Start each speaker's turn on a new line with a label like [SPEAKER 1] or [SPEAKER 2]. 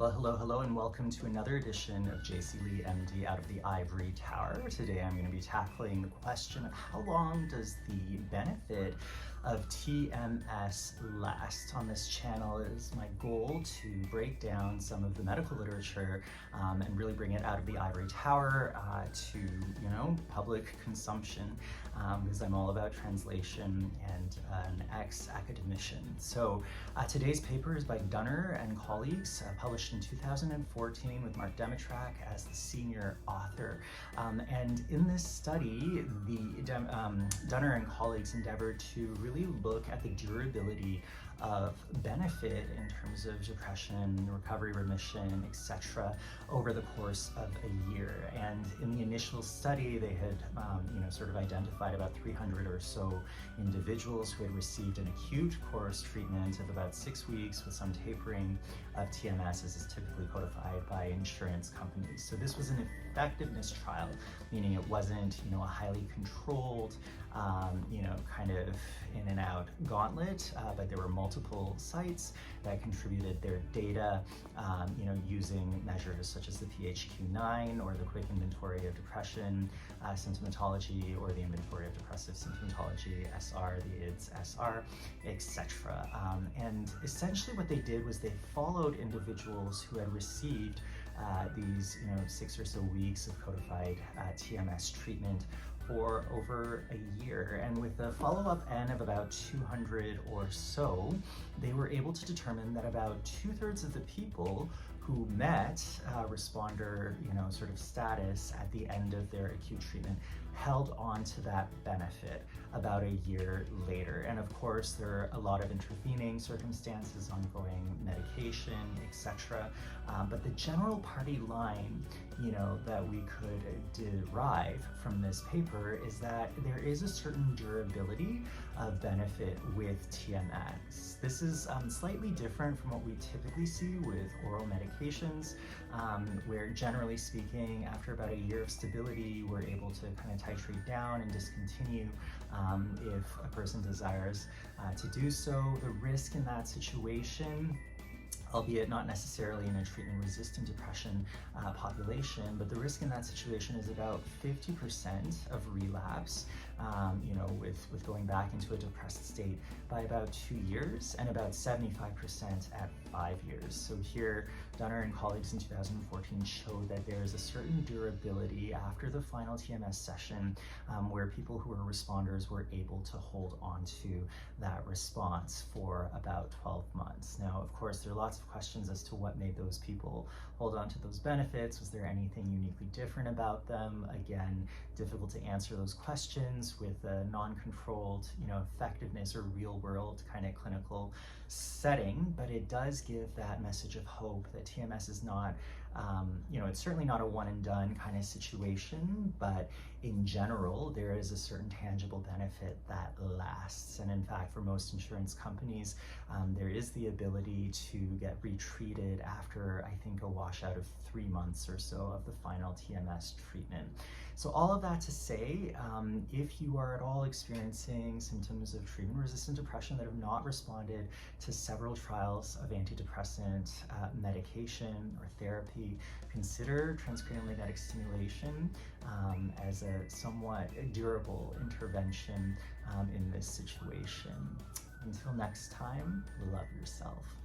[SPEAKER 1] Well, hello, and welcome to another edition of JC Lee, MD, out of the Ivory Tower. Today I'm going to be tackling the question of how long does the benefit of TMS last. On this channel, it is my goal to break down some of the medical literature and really bring it out of the Ivory Tower to, public consumption, because I'm all about translation and an ex-academician. So today's paper is by Dunner and colleagues, published in 2014 with Mark Demetrak as the senior author. And in this study, Dunner and colleagues endeavored to really look at the durability of benefit in terms of depression, recovery, remission, etc. over the course of a year. And in the initial study, they had sort of identified about 300 or so individuals who had received an acute course treatment of about 6 weeks with some tapering of TMS, as is typically codified by insurance companies. So this was an effectiveness trial, meaning it wasn't a highly controlled kind of in and out gauntlet, but there were multiple sites that contributed their data, using measures such as the PHQ-9 or the Quick Inventory of Depression Symptomatology, or the Inventory of Depressive Symptomatology, SR, the IDS-SR, etc. And essentially what they did was they followed individuals who had received these 6 or so weeks of codified TMS treatment for over a year, and with a follow-up N of about 200 or so, they were able to determine that about 2/3 of the people who met responder sort of status at the end of their acute treatment held on to that benefit about a year later. And of course, there are a lot of intervening circumstances, ongoing medication, etc. But the general party line, that we could derive from this paper is that there is a certain durability of benefit with TMS. This is slightly different from what we typically see with oral medications, where generally speaking, after about a year of stability, we're able to kind of titrate down and discontinue if a person desires to do so. The risk in that situation, albeit not necessarily in a treatment-resistant depression population, but the risk in that situation is about 50% of relapse, with going back into a depressed state by about 2 years, and about 75% at 5 years. So here, Dunner and colleagues in 2014 showed that there is a certain durability after the final TMS session, where people who were responders were able to hold on to that response for about 12 months. Now, of course, there are lots of questions as to what made those people hold on to those benefits. Was there anything uniquely different about them? Again, difficult to answer those questions with a non-controlled, effectiveness or real-world kind of clinical setting, but it does give that message of hope that TMS is not, it's certainly not a one-and-done kind of situation, but in general, there is a certain tangible benefit that lasts. And in fact, for most insurance companies, there is the ability to get retreated after, I think, a washout of 3 months or so of the final TMS treatment. So all of that to say, if you are at all experiencing symptoms of treatment-resistant depression that have not responded to several trials of antidepressant medication or therapy, consider transcranial magnetic stimulation as a somewhat durable intervention in this situation. Until next time, love yourself.